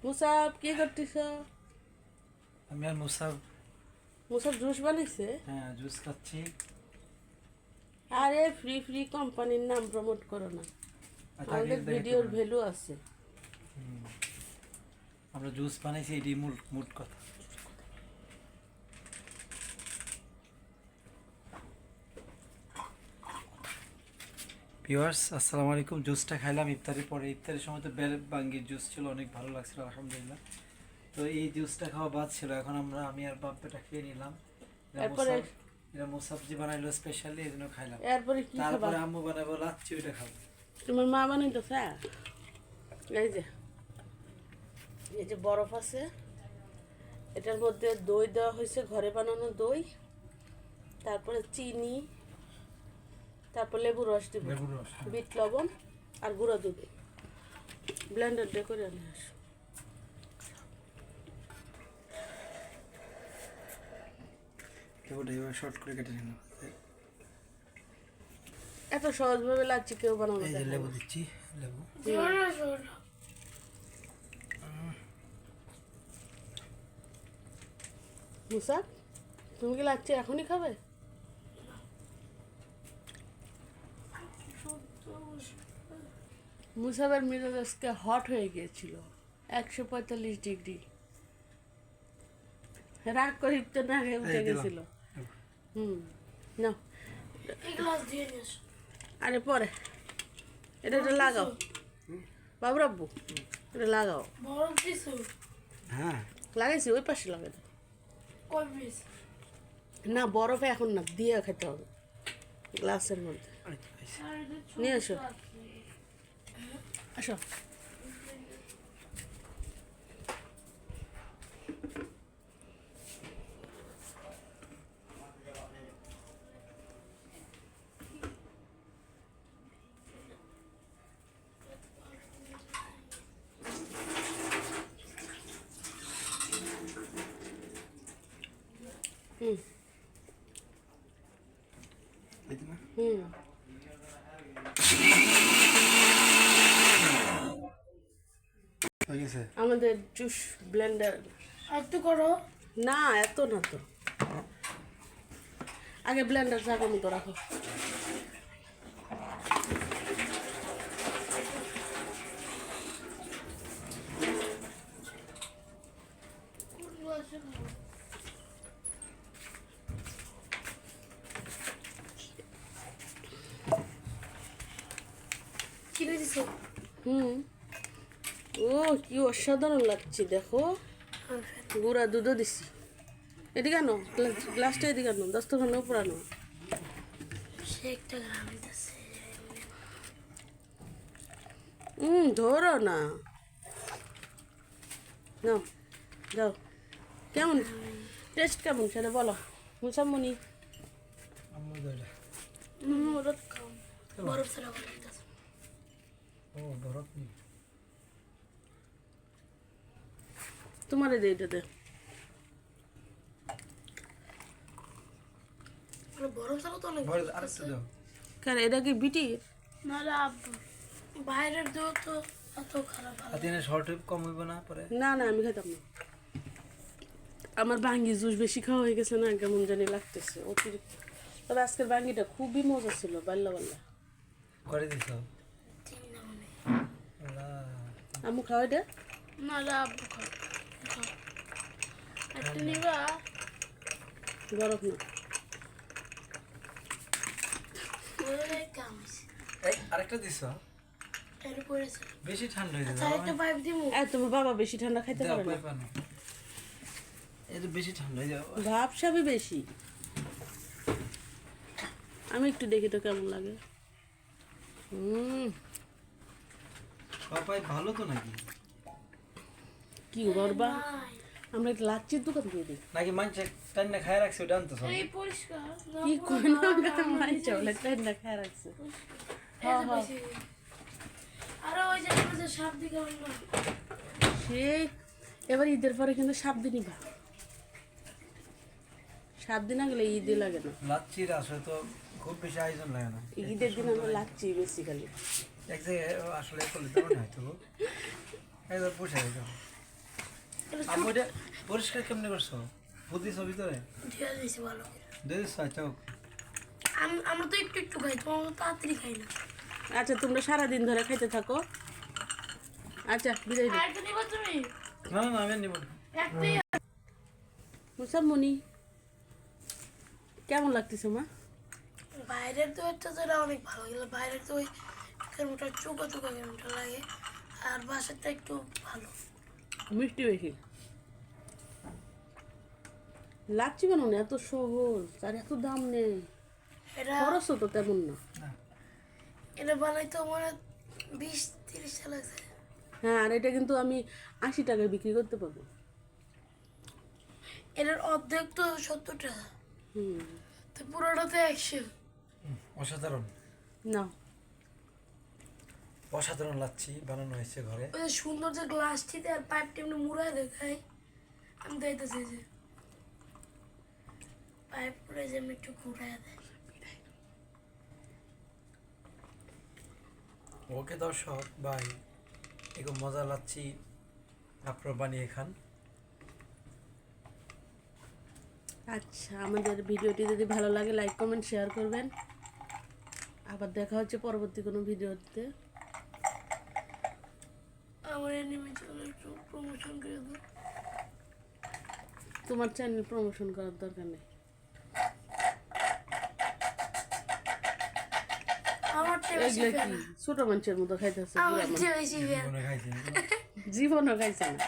মুসাব কি করতেছ? আমি আর মুসাব জুস বানাইছে। হ্যাঁ জুস খাচ্ছি। আরে ফ্রি ফ্রি কোম্পানির নাম প্রমোট করো না, আমাদের ভিডিওর ভ্যালু আছে। আমরা জুস বানাইছি, এটাই মূল কথা। ভিউয়ার্স আসসালামু আলাইকুম। জুসটা খাইলাম ইফতারের পরে। ইফতারের সময় তো বাঙ্গির জুস ছিল, অনেক ভালো লাগছিল আলহামদুলিল্লাহ। তো এই জুসটা খাওয়া বাদ ছিল, এখন আমি আর বাপ্পাটা খেয়ে নিলাম। এটা মুসাবজি বানাইলো স্পেশালি, এই জন্য খাইলাম। তারপরে আম্মু বানাবো লাচ্ছি, ওইটা খাবো। তোমার মা বানাইতেছে। এই যে বরফ আছে, এটার মধ্যে দই দেওয়া হয়েছে, ঘরে বানানো দই, তারপরে চিনি, তারপর লেবুর রস দিব, বিট লবণ আর গুঁড়া দুধ ব্লেন্ডার দিয়ে করে আনে আসো। শর্ট করে কেটে নিলাম। এত সহজভাবে লাচ্ছি কেউ বানানো যায় না। লেবু দিচ্ছি, লেবু। মুসা, তুমি কি লাচ্ছি এখনই খাবে? মুসাবের মেজাজ আজকে হট হয়ে গিয়েছিল, 145 ডিগ্রি। রাগ করে তো না উঠে গেছিল। না আরে পরে এটা লাগাও বাবু রাব্বু, এটা লাগাও। হ্যাঁ লাগাইছি, ওই পাশে লাগাই দাও। না বরফে এখন না, দিয়ে খেতে হবে গ্লাসের মধ্যে। নিয়ে আসো, আসো। আমাদের জুস ব্লেন্ডার এত করো না, এত না তো। আগে ব্লেন্ডার জায়গা মতো রাখো। ও কি অসাধারণ লাগছে, দেখো। গুঁড়া দুধও দিছি। এদিকে আনো, গ্লাসটা এদিকে আনো, দস্তখানে উপর আনো। ধরো না, নাও যাও। কেমন টেস্ট, কেমন সেটা বলো মুসাম্মনি। তোমারে দে, এটা দে। কেন এটা কি বিটি? বাইরের দুধ তো এত খারাপ। না না, আমি খেতাম না। আমার বাঙ্গি জুস বেশি খাওয়া হয়ে গেছে না, কেমন জানি লাগতেছে অতিরিক্ত। তবে আজকের বাঙ্গিটা খুবই মজা ছিল, বাল্লা বাল্লা করে দিছ। আম্মু খাও এটা। না আব্বু খাও, একটা নিবা। বরফ না, আরেকটা দিছ। বেশি ঠান্ডা হয়ে যাবে। তোমার বাবা বেশি ঠান্ডা খাইতে পারে না। এটা বেশি ঠান্ডা হয়ে যাবে, ভাবসাবই বেশি। আমি একটু দেখি তো কেমন লাগে। পাপাই ভালো তো নাকি? কি করবা, আমরা একটা লাচ্ছির দোকান দিয়ে দিই নাকি? মাংস টান্না খায় রাখছে, ওটা আনতে সব কি করে না মাংস বলে টান্না খায় রাখছে। সেই এবার ঈদের পরে কিন্তু 7 দিনই বা 7 দিন না গেলে ঈদই লাগে না। লাচ্ছির আসলে তো খুব বেশি আয়োজন লাগে না। ঈদের দিন আমরা লাচ্ছি বেসিক্যালি এক জায়গায় আসলে করলে তেমন হয়তো একবার বসে যাও। আপু এটা পরিষ্কার কেমনে করছো? বুদ্ধি সব ভিতরে দিয়ে দিয়েছি ভালো করে। দিয়েছ চাও। আমরা তো একটু একটু খাই, তোমার মতো তাড়াতাড়ি খাই না। আচ্ছা তোমরা সারাদিন ধরে খাইতে থাকো। আচ্ছা বিদায় দিই। আরেকটা নিবা তুমি? না না আমি আর নিব না। একটাই। মুসাম্মনি কেমন লাগতেছে মা? বাইরের তো একটা তো এটা অনেক ভালো গেল, বাইরের তো ওই কেমনটা চোখা চোখা কেমনটা লাগে, আর বাসারটা একটু ভালো। মিষ্টি বেশি লাচ্ছি বানানো এত সহজ আর এত দাম নেই, এটা খরচও তো তেমন না। এটা বানাইতে মানে 20-30 টাকা লাগছে। হ্যাঁ আর এটা কিন্তু আমি 80 টাকায় বিক্রি করতে পারবো। এটার অর্ধেক তো 70 টাকা, হুম তো পুরোটাতে 100। অসাধারণ না অসাধারণ লাচ্ছি বানানো হয়েছে ঘরে। ওই যে সুন্দর যে গ্লাসটিতে আর পাইপটা এমনি মুড়ায় দেখায়, আমি দেখতেছি যে পাইপ পুরো যে এমনি একটু ঘুরায় দেয়। ওকে দর্শক ভাই এরকম মজা লাচ্ছি আপনারা বানিয়ে খান। আচ্ছা আমাদের ভিডিওটি যদি ভালো লাগে লাইক কমেন্ট শেয়ার করবেন। আবার দেখা হচ্ছে পরবর্তী কোনো ভিডিওতে। আমার এনিমি চ্যানেল একটু প্রমোশন করে দাও। তোমার চ্যানেল প্রমোশন করার দরকার নেই। আমার বেশি এগুলো কি ছোট মানুষের মতো খাইতেছে? আমার বেশি মনে খাইছি জীবনও খাইছে না।